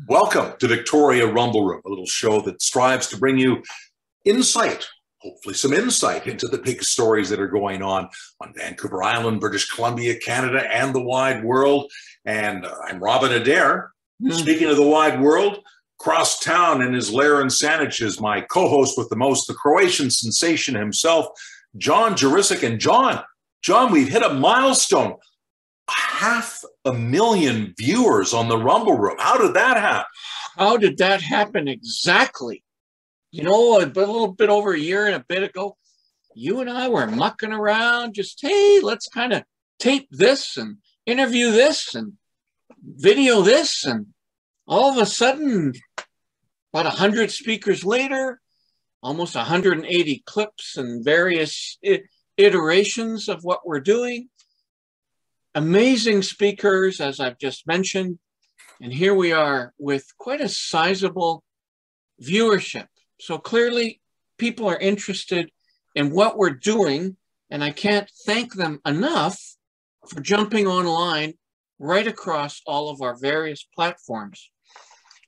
Welcome to Victoria Rumble Room, a little show that strives to bring you insight, hopefully some insight into the big stories that are going on Vancouver Island, British Columbia, Canada, and the wide world. And I'm Robin Adair. Speaking of the wide world, across town in his lair in Saanich is my co-host with the most, the Croatian sensation himself, John Jurisic. And John, we've hit a milestone. 500,000 viewers on the Rumble Room. How did that happen? How did that happen exactly? You know, a little bit over a year and a bit ago, you and I were mucking around, just, hey, let's kind of tape this and interview this and video this. And all of a sudden, about 100 speakers later, almost 180 clips and various iterations of what we're doing. Amazing speakers, as I've just mentioned, and here we are with quite a sizable viewership. So clearly people are interested in what we're doing, and I can't thank them enough for jumping online right across all of our various platforms.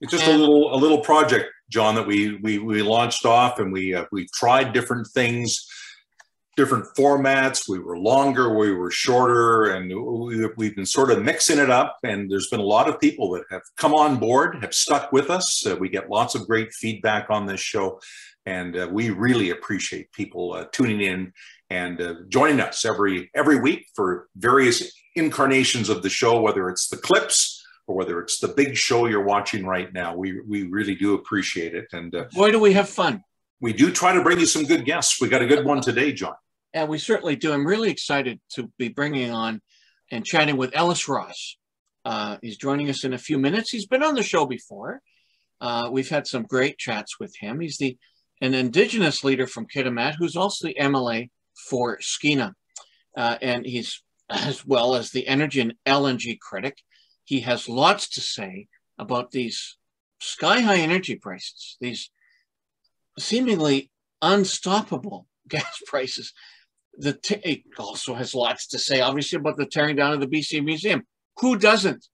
It's just a little project, John, that we launched off, and we tried different things, different formats. We were longer, we were shorter, and we've been sort of mixing it up. And there's been a lot of people that have come on board, have stuck with us. We get lots of great feedback on this show, and we really appreciate people tuning in and joining us every week for various incarnations of the show, whether it's the clips or whether it's the big show you're watching right now. We really do appreciate it. And boy, do we have fun. We do try to bring you some good guests. We got a good one today, John. Yeah, we certainly do. I'm really excited to be bringing on and chatting with Ellis Ross. He's joining us in a few minutes. He's been on the show before. We've had some great chats with him. He's an Indigenous leader from Kitimat, who's also the MLA for Skeena. And he's, as well as the Energy and LNG Critic, he has lots to say about these sky-high energy prices, these seemingly unstoppable gas prices. He also has lots to say, obviously, about the tearing down of the BC Museum. Who doesn't?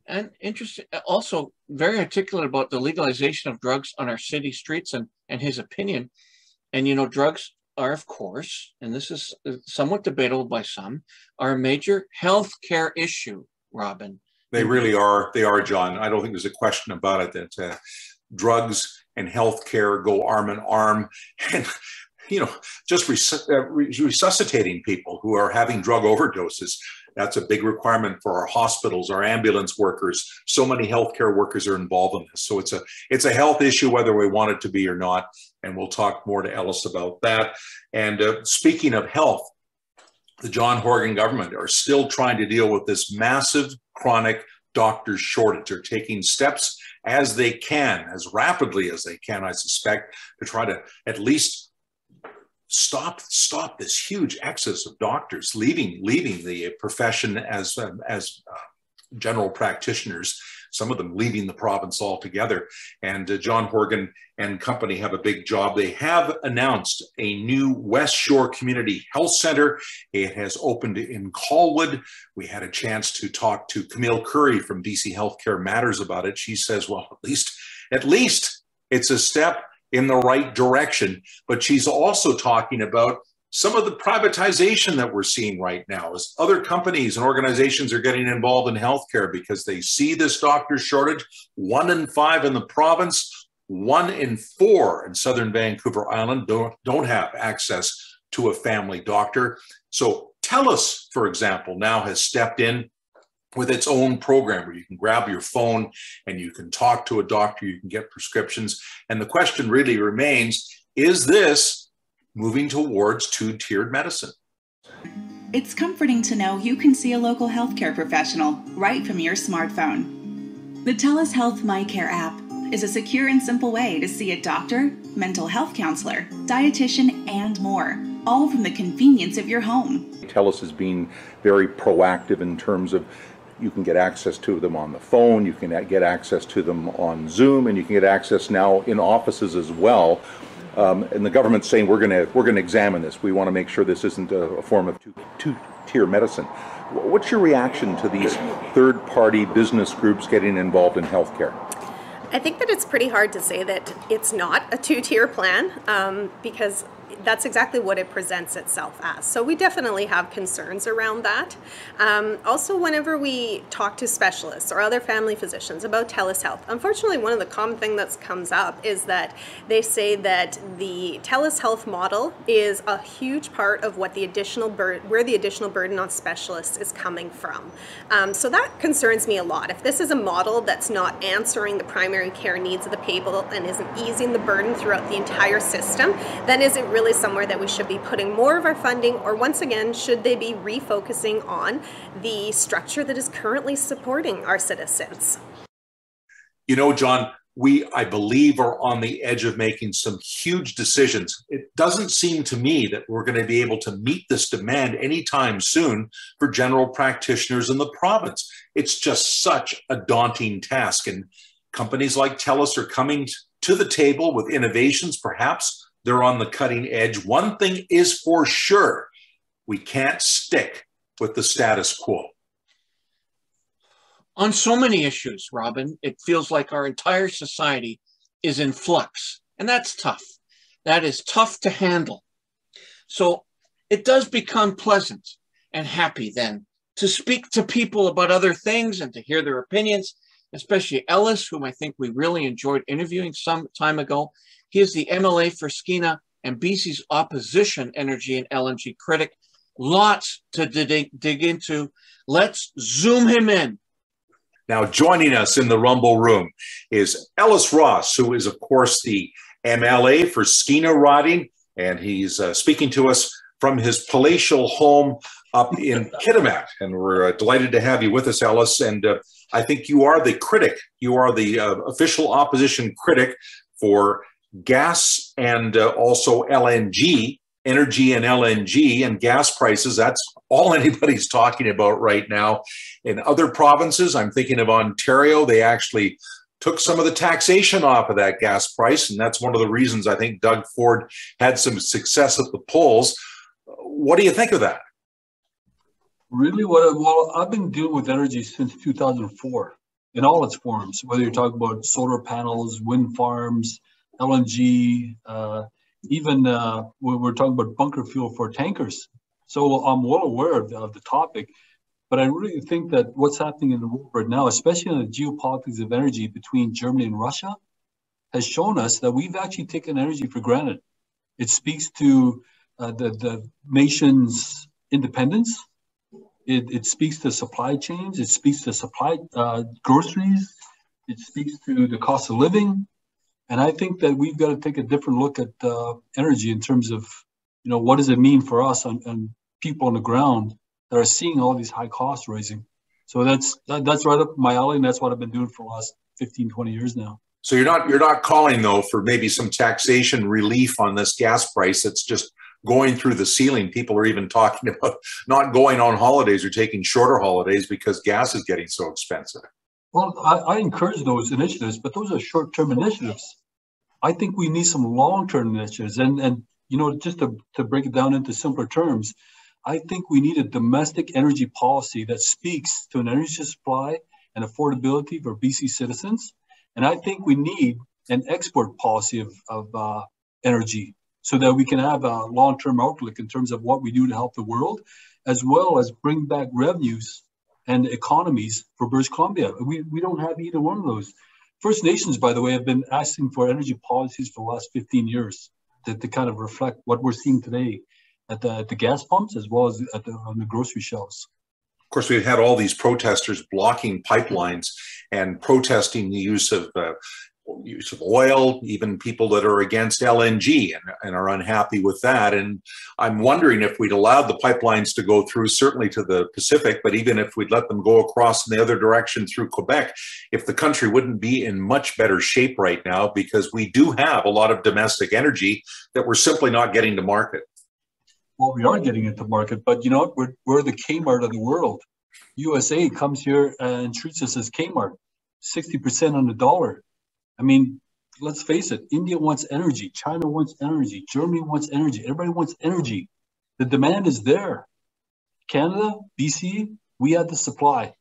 And interesting, also very articulate about the legalization of drugs on our city streets and his opinion. And, you know, drugs are, of course, and this is somewhat debatable by some, are a major health care issue, Robin. They really are. They are, John. I don't think there's a question about it that drugs and healthcare go arm in arm, and just resuscitating people who are having drug overdoses. That's a big requirement for our hospitals, our ambulance workers. So many healthcare workers are involved in this. So it's a health issue, whether we want it to be or not. And we'll talk more to Ellis about that. And speaking of health, the John Horgan government are still trying to deal with this massive chronic doctor shortage. They're taking steps as they can, as rapidly as they can, I suspect, to try to at least stop this huge excess of doctors leaving the profession as general practitioners, some of them leaving the province altogether. And John Horgan and company have a big job. They have announced a new West Shore Community Health Center. It has opened in Colwood. We had a chance to talk to Camille Currie from BC Healthcare Matters about it. She says, well, at least it's a step in the right direction. But she's also talking about some of the privatization that we're seeing right now as other companies and organizations are getting involved in healthcare because they see this doctor shortage. 1 in 5 in the province, 1 in 4 in southern Vancouver Island don't have access to a family doctor. So Telus, for example, now has stepped in with its own program where you can grab your phone and you can talk to a doctor, you can get prescriptions. And the question really remains, is this moving towards two-tiered medicine? It's comforting to know you can see a local healthcare professional right from your smartphone. The Telus Health MyCare app is a secure and simple way to see a doctor, mental health counselor, dietitian, and more, all from the convenience of your home. Telus is being very proactive in terms of you can get access to them on the phone, you can get access to them on Zoom, and you can get access now in offices as well. And the government's saying we're going to examine this. We want to make sure this isn't a form of tier medicine. What's your reaction to these third-party business groups getting involved in healthcare? I think that it's pretty hard to say that it's not a two-tier plan because that's exactly what it presents itself as. So we definitely have concerns around that. Also, whenever we talk to specialists or other family physicians about Telus Health, unfortunately, one of the common things that comes up is that they say that the Telus Health model is a huge part of what the additional where the additional burden on specialists is coming from. So that concerns me a lot. If this is a model that's not answering the primary care needs of the people and isn't easing the burden throughout the entire system, then is it really somewhere that we should be putting more of our funding, or once again, should they be refocusing on the structure that is currently supporting our citizens? You know, John, I believe, are on the edge of making some huge decisions. It doesn't seem to me that we're going to be able to meet this demand anytime soon for general practitioners in the province. It's just such a daunting task. And companies like Telus are coming to the table with innovations. Perhaps they're on the cutting edge. One thing is for sure, we can't stick with the status quo. On so many issues, Robin, it feels like our entire society is in flux, and that's tough. That is tough to handle. So it does become pleasant and happy then to speak to people about other things and to hear their opinions, especially Ellis, whom I think we really enjoyed interviewing some time ago. He is the MLA for Skeena and BC's opposition energy and LNG critic. Lots to dig into. Let's zoom him in. Now, joining us in the Rumble room is Ellis Ross, who is, of course, the MLA for Skeena riding, and he's speaking to us from his palatial home up in Kitimat. And we're delighted to have you with us, Ellis. And I think you are the critic. You are the official opposition critic for gas and also LNG, energy and LNG and gas prices. That's all anybody's talking about right now. In other provinces, I'm thinking of Ontario, they actually took some of the taxation off of that gas price. And that's one of the reasons I think Doug Ford had some success at the polls. What do you think of that? Really, well, I've been dealing with energy since 2004 in all its forms, whether you're talking about solar panels, wind farms, LNG, even when we're talking about bunker fuel for tankers. So I'm well aware of the topic, but I really think that what's happening in the world right now, especially in the geopolitics of energy between Germany and Russia, has shown us that we've actually taken energy for granted. It speaks to the nation's independence. It speaks to supply chains. It speaks to supply groceries. It speaks to the cost of living. And I think that we've got to take a different look at energy in terms of, you know, what does it mean for us and people on the ground that are seeing all these high costs rising. So that's right up my alley, and that's what I've been doing for the last 15, 20 years now. So you're not calling, though, for maybe some taxation relief on this gas price that's just going through the ceiling. People are even talking about not going on holidays or taking shorter holidays because gas is getting so expensive. Well, I encourage those initiatives, but those are short-term initiatives. I think we need some long-term initiatives. And you know, just to break it down into simpler terms, I think we need a domestic energy policy that speaks to an energy supply and affordability for BC citizens. And I think we need an export policy of energy so that we can have a long-term outlook in terms of what we do to help the world, as well as bring back revenues and economies for British Columbia. We don't have either one of those. First Nations, by the way, have been asking for energy policies for the last 15 years to kind of reflect what we're seeing today at the gas pumps as well as on the grocery shelves. Of course, we've had all these protesters blocking pipelines and protesting the use of oil, even people that are against LNG and are unhappy with that. And I'm wondering if we'd allowed the pipelines to go through, certainly to the Pacific, but even if we'd let them go across in the other direction through Quebec, if the country wouldn't be in much better shape right now, because we do have a lot of domestic energy that we're simply not getting to market. Well, we are getting into market, but you know what? We're the Kmart of the world. USA comes here and treats us as Kmart, 60% on the dollar. I mean, let's face it, India wants energy, China wants energy, Germany wants energy, everybody wants energy. The demand is there. Canada, BC, we had the supply,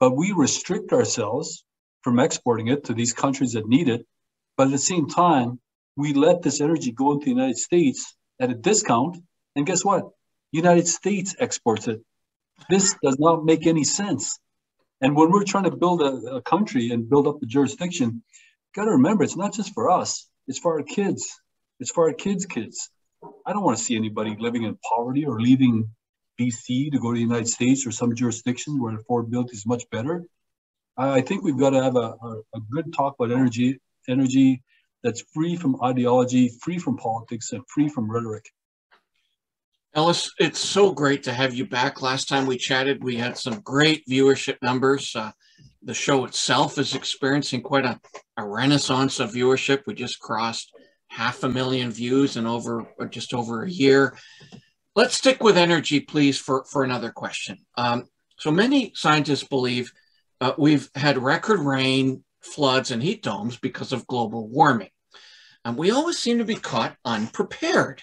but we restrict ourselves from exporting it to these countries that need it. But at the same time, we let this energy go into the United States at a discount. And guess what? United States exports it. This does not make any sense. And when we're trying to build a country and build up the jurisdiction, got to remember, it's not just for us. It's for our kids. It's for our kids' kids. I don't want to see anybody living in poverty or leaving BC to go to the United States or some jurisdictions where affordability is much better. I think we've got to have a good talk about energy that's free from ideology, free from politics, and free from rhetoric. Ellis, it's so great to have you back. Last time we chatted, we had some great viewership numbers. The show itself is experiencing quite a renaissance of viewership. We just crossed 500,000 views in just over a year. Let's stick with energy, please, for another question. So many scientists believe we've had record rain, floods, and heat domes because of global warming. And we always seem to be caught unprepared.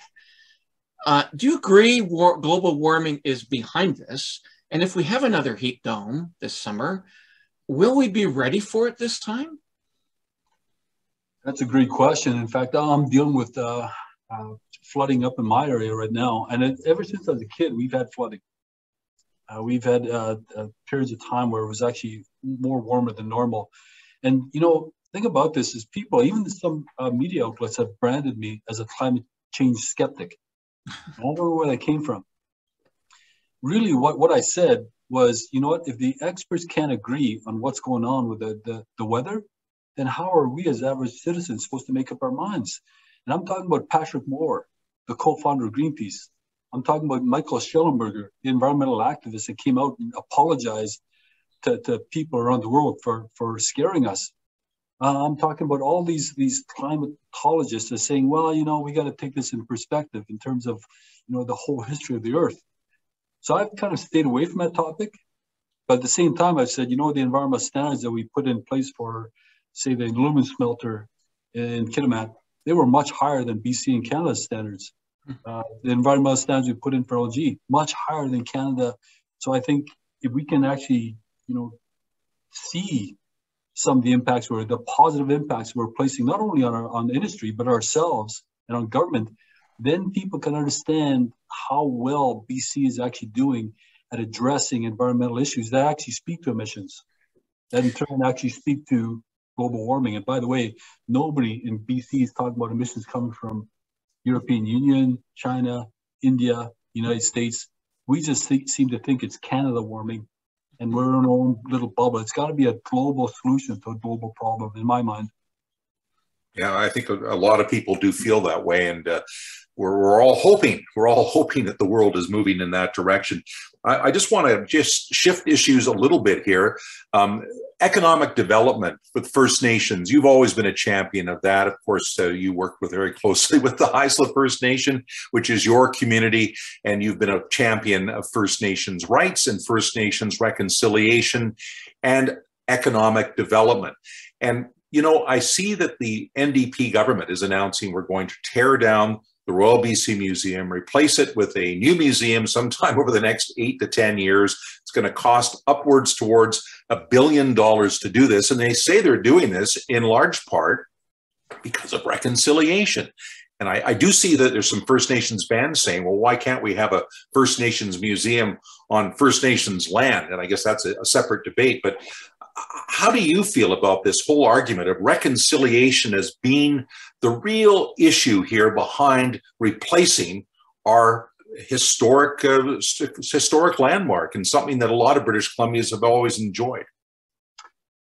Do you agree global warming is behind this? And if we have another heat dome this summer, will we be ready for it this time? That's a great question. In fact, I'm dealing with flooding up in my area right now. And ever since I was a kid, we've had flooding. We've had periods of time where it was actually more warmer than normal. And, you know, think about this is people, even some media outlets have branded me as a climate change skeptic. I don't know where that came from. Really, what I said was, you know what, if the experts can't agree on what's going on with the weather, then how are we as average citizens supposed to make up our minds? And I'm talking about Patrick Moore, the co-founder of Greenpeace. I'm talking about Michael Schellenberger, the environmental activist that came out and apologized to people around the world for scaring us. I'm talking about all these climatologists that are saying, well, you know, we got to take this in perspective in terms of, you know, the whole history of the Earth. So I've kind of stayed away from that topic. But at the same time, I've said, you know, the environmental standards that we put in place for, say, the aluminum smelter in Kitimat, they were much higher than BC and Canada's standards. The environmental standards we put in for LG, much higher than Canada. So I think if we can actually, you know, see some of the impacts or the positive impacts we're placing not only on industry, but ourselves and on government, then people can understand how well BC is actually doing at addressing environmental issues that actually speak to emissions, that in turn actually speak to global warming. And by the way, nobody in BC is talking about emissions coming from European Union, China, India, United States. We just seem to think it's Canada warming, and we're in our own little bubble. It's got to be a global solution to a global problem, in my mind. Yeah, I think a lot of people do feel that way, and we're all hoping that the world is moving in that direction. I just want to just shift issues a little bit here. Economic development with First Nations. You've always been a champion of that. Of course, you work very closely with the Haisla First Nation, which is your community, and you've been a champion of First Nations rights and First Nations reconciliation and economic development. And, you know, I see that the NDP government is announcing we're going to tear down the Royal BC Museum, replace it with a new museum sometime over the next 8 to 10 years. It's going to cost upwards towards $1 billion to do this. And they say they're doing this in large part because of reconciliation. And I do see that there's some First Nations fans saying, well, why can't we have a First Nations museum on First Nations land? And I guess that's a separate debate. But how do you feel about this whole argument of reconciliation as being the real issue here behind replacing our historic landmark and something that a lot of British Columbians have always enjoyed?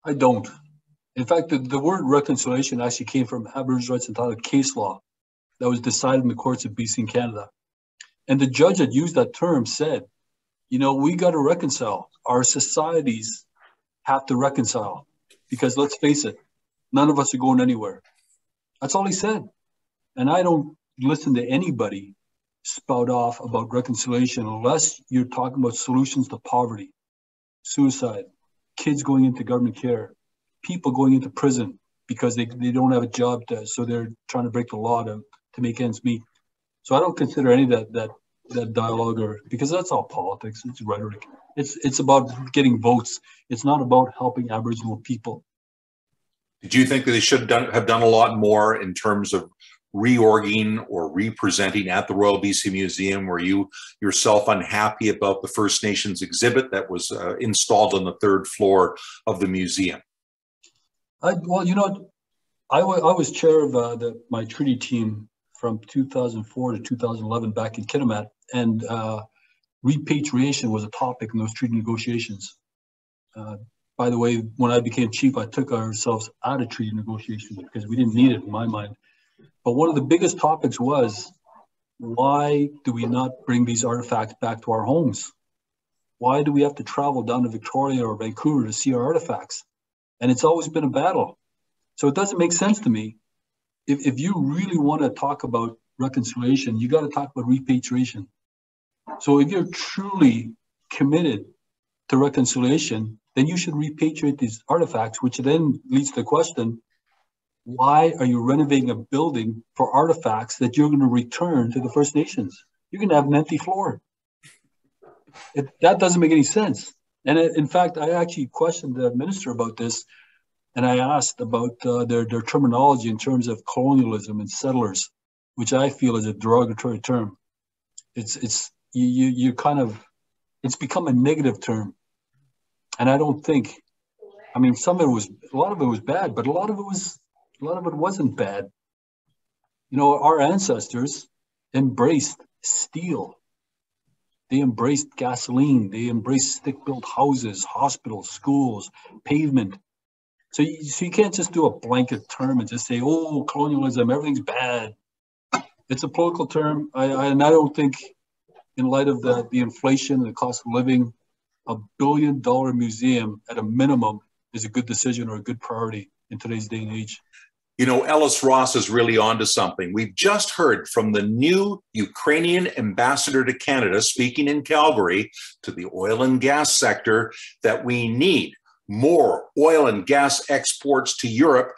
I don't. In fact, the word reconciliation actually came from Aboriginal rights and title case law that was decided in the courts of BC and Canada. And the judge that used that term said, you know, we got to reconcile. Our societies have to reconcile, because let's face it, none of us are going anywhere. That's all he said. And I don't listen to anybody spout off about reconciliation unless you're talking about solutions to poverty, suicide, kids going into government care, people going into prison because they don't have a job, so they're trying to break the law to make ends meet. So I don't consider any of that that dialogue, or because that's all politics. It's rhetoric. It's about getting votes. It's not about helping Aboriginal people. Did you think that they should have done a lot more in terms of reorging or representing at the Royal BC Museum? Were you yourself unhappy about the First Nations exhibit that was installed on the third floor of the museum? Well, you know, I was chair of my treaty team from 2004 to 2011 back in Kitimat, and repatriation was a topic in those treaty negotiations. By the way, when I became chief, I took ourselves out of treaty negotiations because we didn't need it in my mind. But one of the biggest topics was, why do we not bring these artifacts back to our homes? Why do we have to travel down to Victoria or Vancouver to see our artifacts? And it's always been a battle. So it doesn't make sense to me. If you really want to talk about reconciliation, you got to talk about repatriation. So if you're truly committed to reconciliation, then you should repatriate these artifacts, which then leads to the question, why are you renovating a building for artifacts that you're going to return to the First Nations? You're going to have an empty floor. That doesn't make any sense. And in fact, I actually questioned the minister about this, and I asked about their terminology in terms of colonialism and settlers, which I feel is a derogatory term. It's become a negative term. And I don't think, I mean, a lot of it was bad, but a lot of it wasn't bad. You know, our ancestors embraced steel. They embraced gasoline. They embraced stick-built houses, hospitals, schools, pavement. So you can't just do a blanket term and just say, oh, colonialism, everything's bad. It's a political term. And I don't think, in light of the inflation and the cost of living, $1 billion museum at a minimum is a good decision or a good priority in today's day and age. You know, Ellis Ross is really onto something. We've just heard from the new Ukrainian ambassador to Canada, speaking in Calgary to the oil and gas sector, that we need more oil and gas exports to Europe.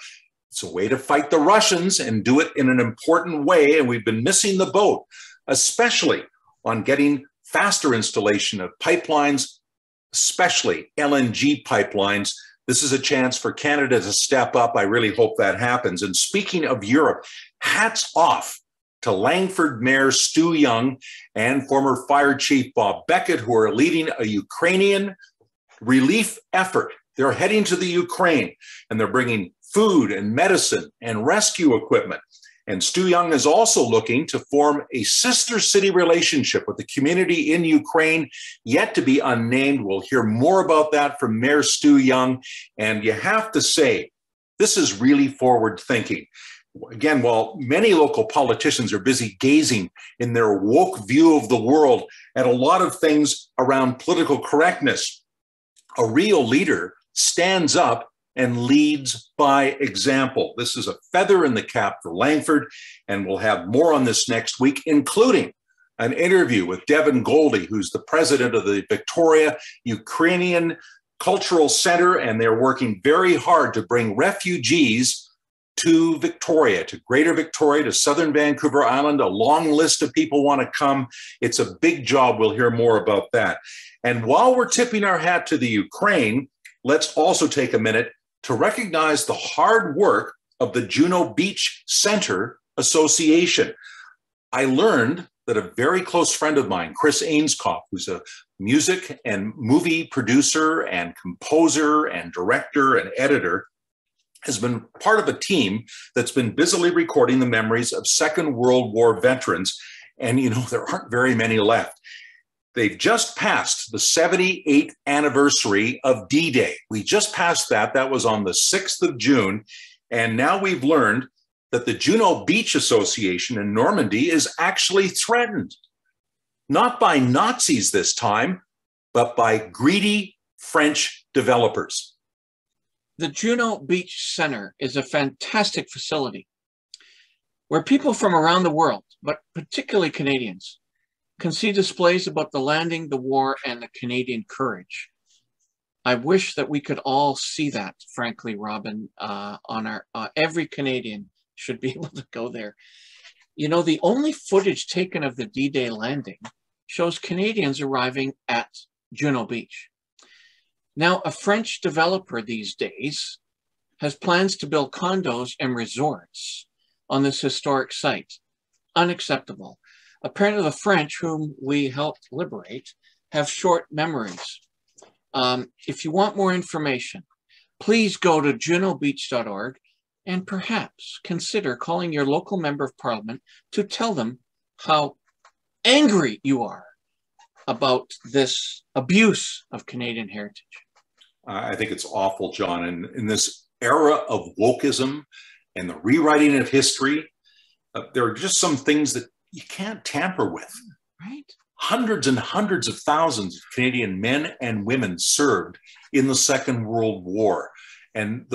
It's a way to fight the Russians and do it in an important way. And we've been missing the boat, especially on getting faster installation of pipelines, especially LNG pipelines. This is a chance for Canada to step up. I really hope that happens. And speaking of Europe, hats off to Langford Mayor Stu Young and former Fire Chief Bob Beckett, who are leading a Ukrainian relief effort. They're heading to the Ukraine, and they're bringing food and medicine and rescue equipment. And Stu Young is also looking to form a sister city relationship with the community in Ukraine, yet to be unnamed. We'll hear more about that from Mayor Stu Young. And you have to say, this is really forward thinking. Again, while many local politicians are busy gazing in their woke view of the world at a lot of things around political correctness, a real leader stands up and leads by example. This is a feather in the cap for Langford, and we'll have more on this next week, including an interview with Devin Goldie, who's the president of the Victoria Ukrainian Cultural Center, and they're working very hard to bring refugees to Victoria, to Greater Victoria, to Southern Vancouver Island. A long list of people want to come. It's a big job. We'll hear more about that. And while we're tipping our hat to the Ukraine, let's also take a minute to recognize the hard work of the Juno Beach Center Association. I learned that a very close friend of mine, Chris Ainscough, who's a music and movie producer and composer and director and editor, has been part of a team that's been busily recording the memories of Second World War veterans. And, you know, there aren't very many left. They've just passed the 78th anniversary of D-Day. We just passed that. That was on the 6th of June. And now we've learned that the Juno Beach Association in Normandy is actually threatened, not by Nazis this time, but by greedy French developers. The Juno Beach Center is a fantastic facility where people from around the world, but particularly Canadians, can see displays about the landing, the war, and the Canadian courage. I wish that we could all see that, frankly, Robin, on our, every Canadian should be able to go there. You know, the only footage taken of the D-Day landing shows Canadians arriving at Juno Beach. Now, a French developer these days has plans to build condos and resorts on this historic site. Unacceptable. Apparently the French, whom we helped liberate, have short memories. If you want more information, please go to junobeach.org and perhaps consider calling your local member of parliament to tell them how angry you are about this abuse of Canadian heritage. I think it's awful, John. And in this era of wokeism and the rewriting of history, there are just some things that you can't tamper with. Right. Hundreds and hundreds of thousands of Canadian men and women served in the Second World War. And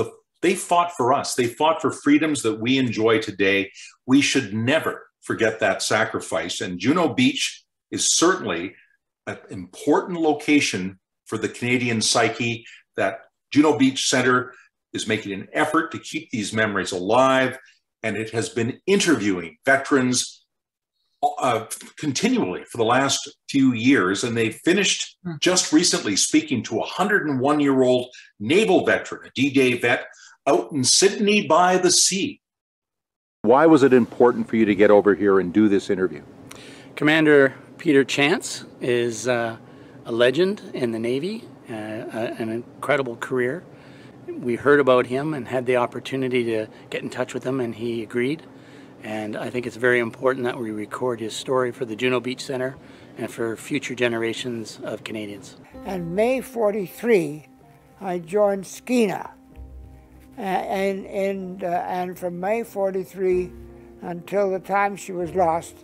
they fought for us. They fought for freedoms that we enjoy today. We should never forget that sacrifice. And Juno Beach is certainly an important location for the Canadian psyche. That Juno Beach Center is making an effort to keep these memories alive, and it has been interviewing veterans continually for the last few years, and they finished just recently speaking to a 101-year-old naval veteran, a D-Day vet, out in Sydney by the sea. Why was it important for you to get over here and do this interview? Commander Peter Chance is a legend in the Navy, an incredible career. We heard about him and had the opportunity to get in touch with him, and he agreed. And I think it's very important that we record his story for the Juno Beach Center and for future generations of Canadians. In May 43, I joined Skeena. And from May 43 until the time she was lost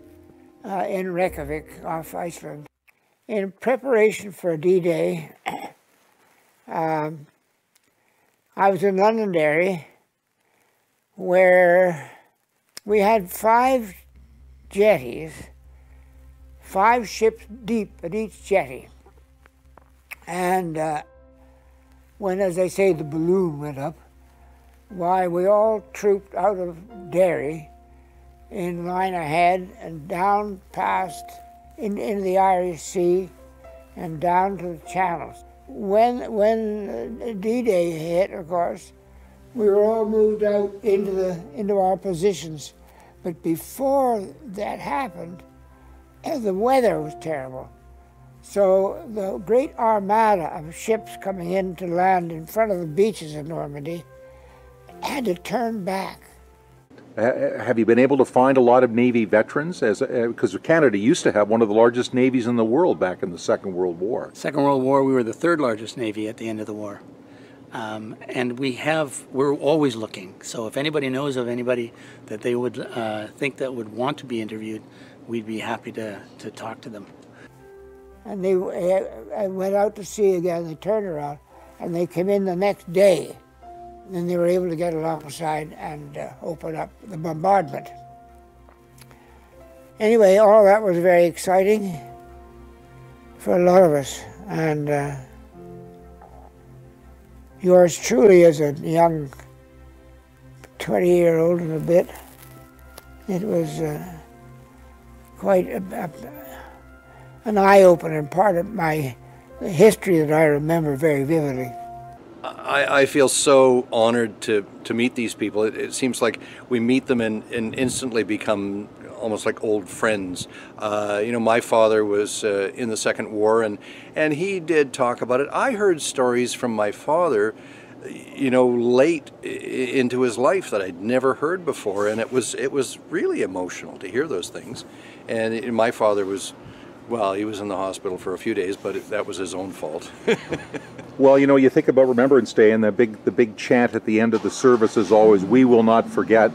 in Reykjavik off Iceland. In preparation for D-Day, I was in Londonderry, where we had 5 jetties, 5 ships deep at each jetty. And when, as they say, the balloon went up, why, we all trooped out of Derry in line ahead and down past into the Irish Sea and down to the channels. When D-Day hit, of course, we were all moved out into our positions. But before that happened, the weather was terrible. So the great armada of ships coming in to land in front of the beaches of Normandy had to turn back. Have you been able to find a lot of Navy veterans? Because Canada used to have one of the largest navies in the world back in the Second World War. Second World War, we were the 3rd largest Navy at the end of the war. And we're always looking. So if anybody knows of anybody that they would think that would want to be interviewed, we'd be happy to talk to them. And they went out to sea again, they turned around, and they came in the next day. Then they were able to get alongside and open up the bombardment. Anyway, all that was very exciting for a lot of us. And yours truly, as a young 20-year-old and a bit, it was quite an eye-opener and part of my history that I remember very vividly. I feel so honored to meet these people. It seems like we meet them and instantly become almost like old friends. You know, my father was in the Second War, and he did talk about it. I heard stories from my father, you know, late into his life that I'd never heard before, and it was really emotional to hear those things. And my father was, well, he was in the hospital for a few days, but that was his own fault. Well, you know, you think about Remembrance Day, and the big chant at the end of the service is always, "We will not forget."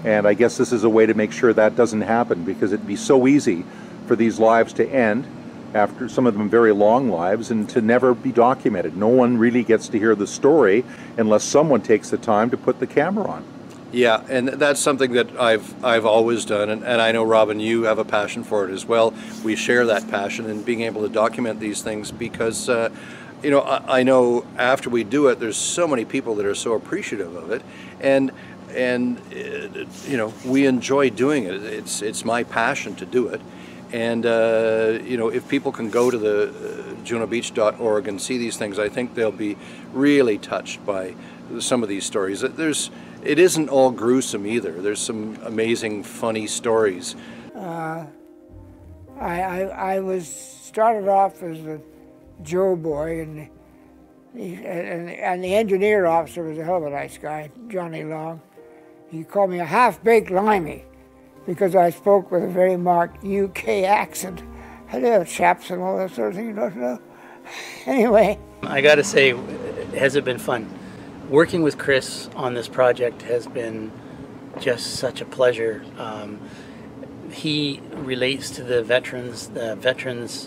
And I guess this is a way to make sure that doesn't happen, because it'd be so easy for these lives to end, after some of them very long lives, and to never be documented. No one really gets to hear the story unless someone takes the time to put the camera on. Yeah, and that's something that I've always done, and I know, Robin, you have a passion for it as well. We share that passion in being able to document these things, because you know, I know after we do it, there's so many people that are so appreciative of it, and and you know, we enjoy doing it. It's my passion to do it. And you know, if people can go to the junobeach.org and see these things, I think they'll be really touched by some of these stories. It isn't all gruesome either. There's some amazing, funny stories. I was started off as a Joe boy, and the engineer officer was a hell of a nice guy, Johnny Long. He called me a half-baked limey because I spoke with a very marked UK accent. Hello, chaps, and all that sort of thing, you don't know. Anyway. I got to say, has it been fun? Working with Chris on this project has been just such a pleasure. He relates to the veterans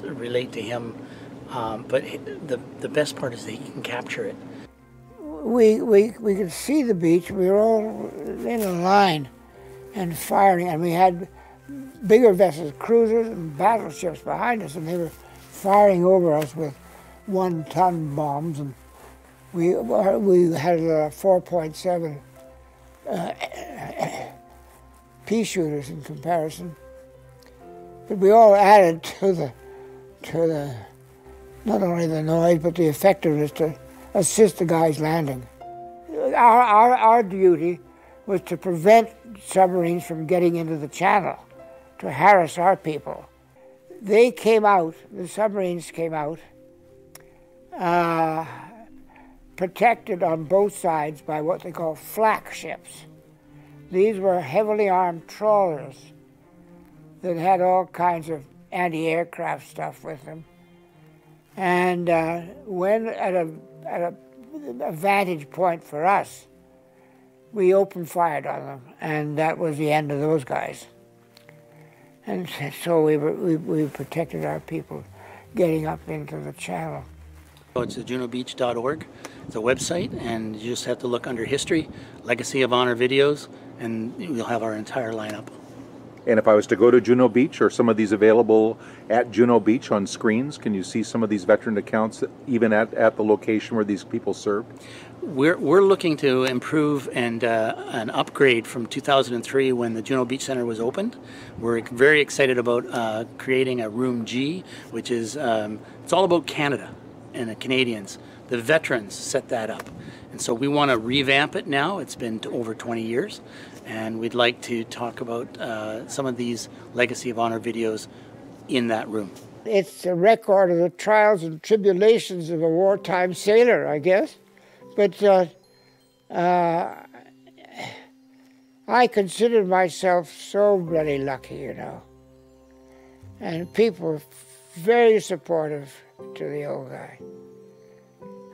relate to him, but the best part is that he can capture it. We could see the beach. We were all in a line and firing, and we had bigger vessels, cruisers and battleships behind us, and they were firing over us with 1-ton bombs, and we had 4.7 pea shooters in comparison. But we all added to the not only the noise but the effectiveness to assist the guys landing. Our duty was to prevent submarines from getting into the channel, to harass our people. They came out, the submarines came out, protected on both sides by what they call flak ships. These were heavily armed trawlers that had all kinds of anti-aircraft stuff with them. And when at a vantage point for us, we opened fire on them, and that was the end of those guys. And so we protected our people getting up into the channel. It's junobeach.org. It's a website, and you just have to look under History, Legacy of Honor videos, and you'll have our entire lineup. And if I was to go to Juno Beach, are some of these available at Juno Beach on screens? Can you see some of these veteran accounts even at the location where these people served? We're looking to improve and an upgrade from 2003 when the Juno Beach Center was opened. We're very excited about creating a Room G, which is it's all about Canada and the Canadians. The veterans set that up. And so we want to revamp it now. It's been over 20 years. And we'd like to talk about some of these Legacy of Honor videos in that room. It's a record of the trials and tribulations of a wartime sailor, I guess. But I consider myself so bloody lucky, you know. And people were very supportive to the old guy.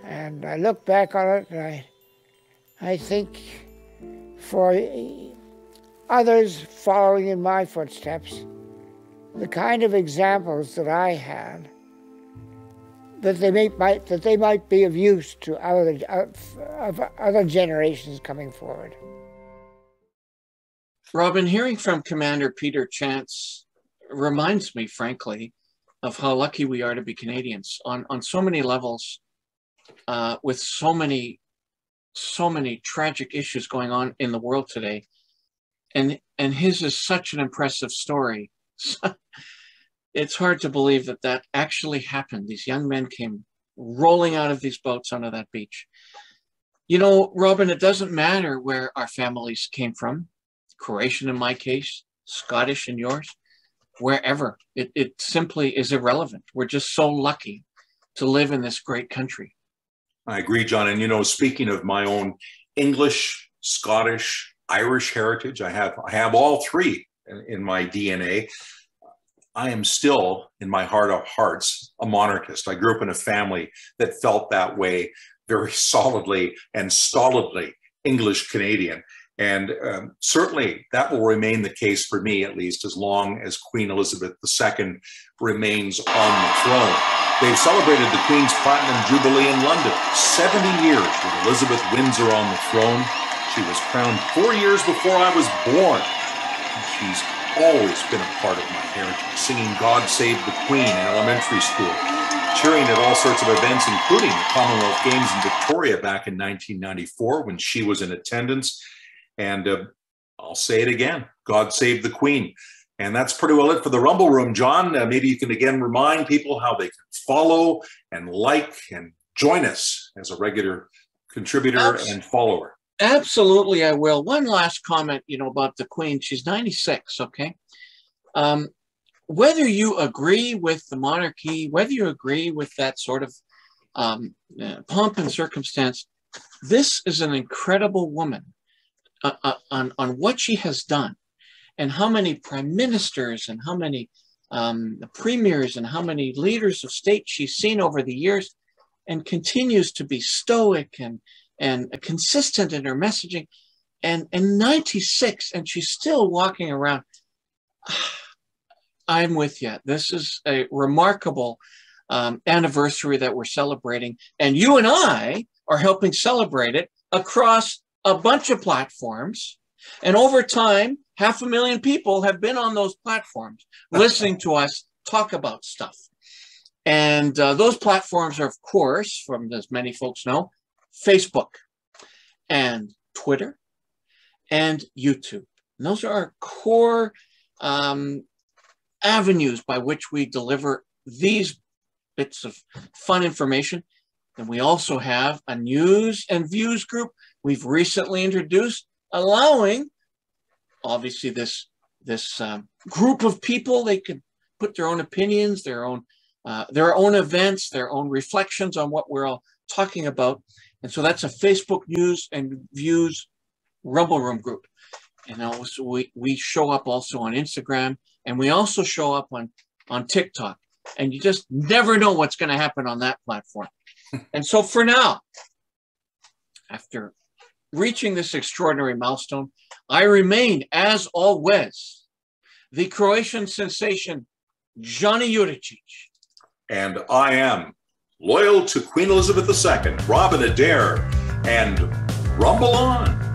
And I look back on it and I think for others following in my footsteps, the kind of examples that I had, that they might be of use to other generations coming forward. Robin, hearing from Commander Peter Chance reminds me, frankly, of how lucky we are to be Canadians on so many levels, with so many tragic issues going on in the world today. And his is such an impressive story. It's hard to believe that that actually happened. These young men came rolling out of these boats onto that beach. You know, Robin, it doesn't matter where our families came from, Croatian in my case, Scottish in yours, wherever. It simply is irrelevant. We're just so lucky to live in this great country. I agree, John. And, you know, speaking of my own English, Scottish, Irish heritage, I have all three in my DNA. I am still, in my heart of hearts, a monarchist. I grew up in a family that felt that way, very solidly and stolidly English Canadian. And certainly that will remain the case for me, at least, as long as Queen Elizabeth II remains on the throne. They've celebrated the Queen's Platinum Jubilee in London, 70 years with Elizabeth Windsor on the throne. She was crowned 4 years before I was born. And she's always been a part of my heritage, singing God Save the Queen in elementary school, cheering at all sorts of events, including the Commonwealth Games in Victoria back in 1994 when she was in attendance. And I'll say it again, God save the Queen. And that's pretty well it for the Rumble Room, John. Maybe you can again remind people how they can follow and like and join us as a regular contributor and follower. Absolutely, I will. One last comment, about the Queen. She's 96, okay? Whether you agree with the monarchy, whether you agree with that sort of pomp and circumstance, this is an incredible woman on what she has done and how many prime ministers and how many premiers and how many leaders of state she's seen over the years, and continues to be stoic and consistent in her messaging. And 96, and she's still walking around. I'm with you. This is a remarkable anniversary that we're celebrating, and you and I are helping celebrate it across a bunch of platforms. And over time, 500,000 people have been on those platforms listening to us talk about stuff. And those platforms are, of course, from as many folks know, Facebook and Twitter and YouTube. And those are our core avenues by which we deliver these bits of fun information. And we also have a news and views group we've recently introduced, allowing, obviously, this group of people, they can put their own opinions, their own events, their own reflections on what we're all talking about. And so that's a Facebook news and views Rumble Room group. And also we show up also on Instagram, and we also show up on TikTok. And you just never know what's going to happen on that platform. And so for now, after reaching this extraordinary milestone, I remain, as always, the Croatian sensation, Johnny Juricic. And I am loyal to Queen Elizabeth II, Robin Adair, and rumble on.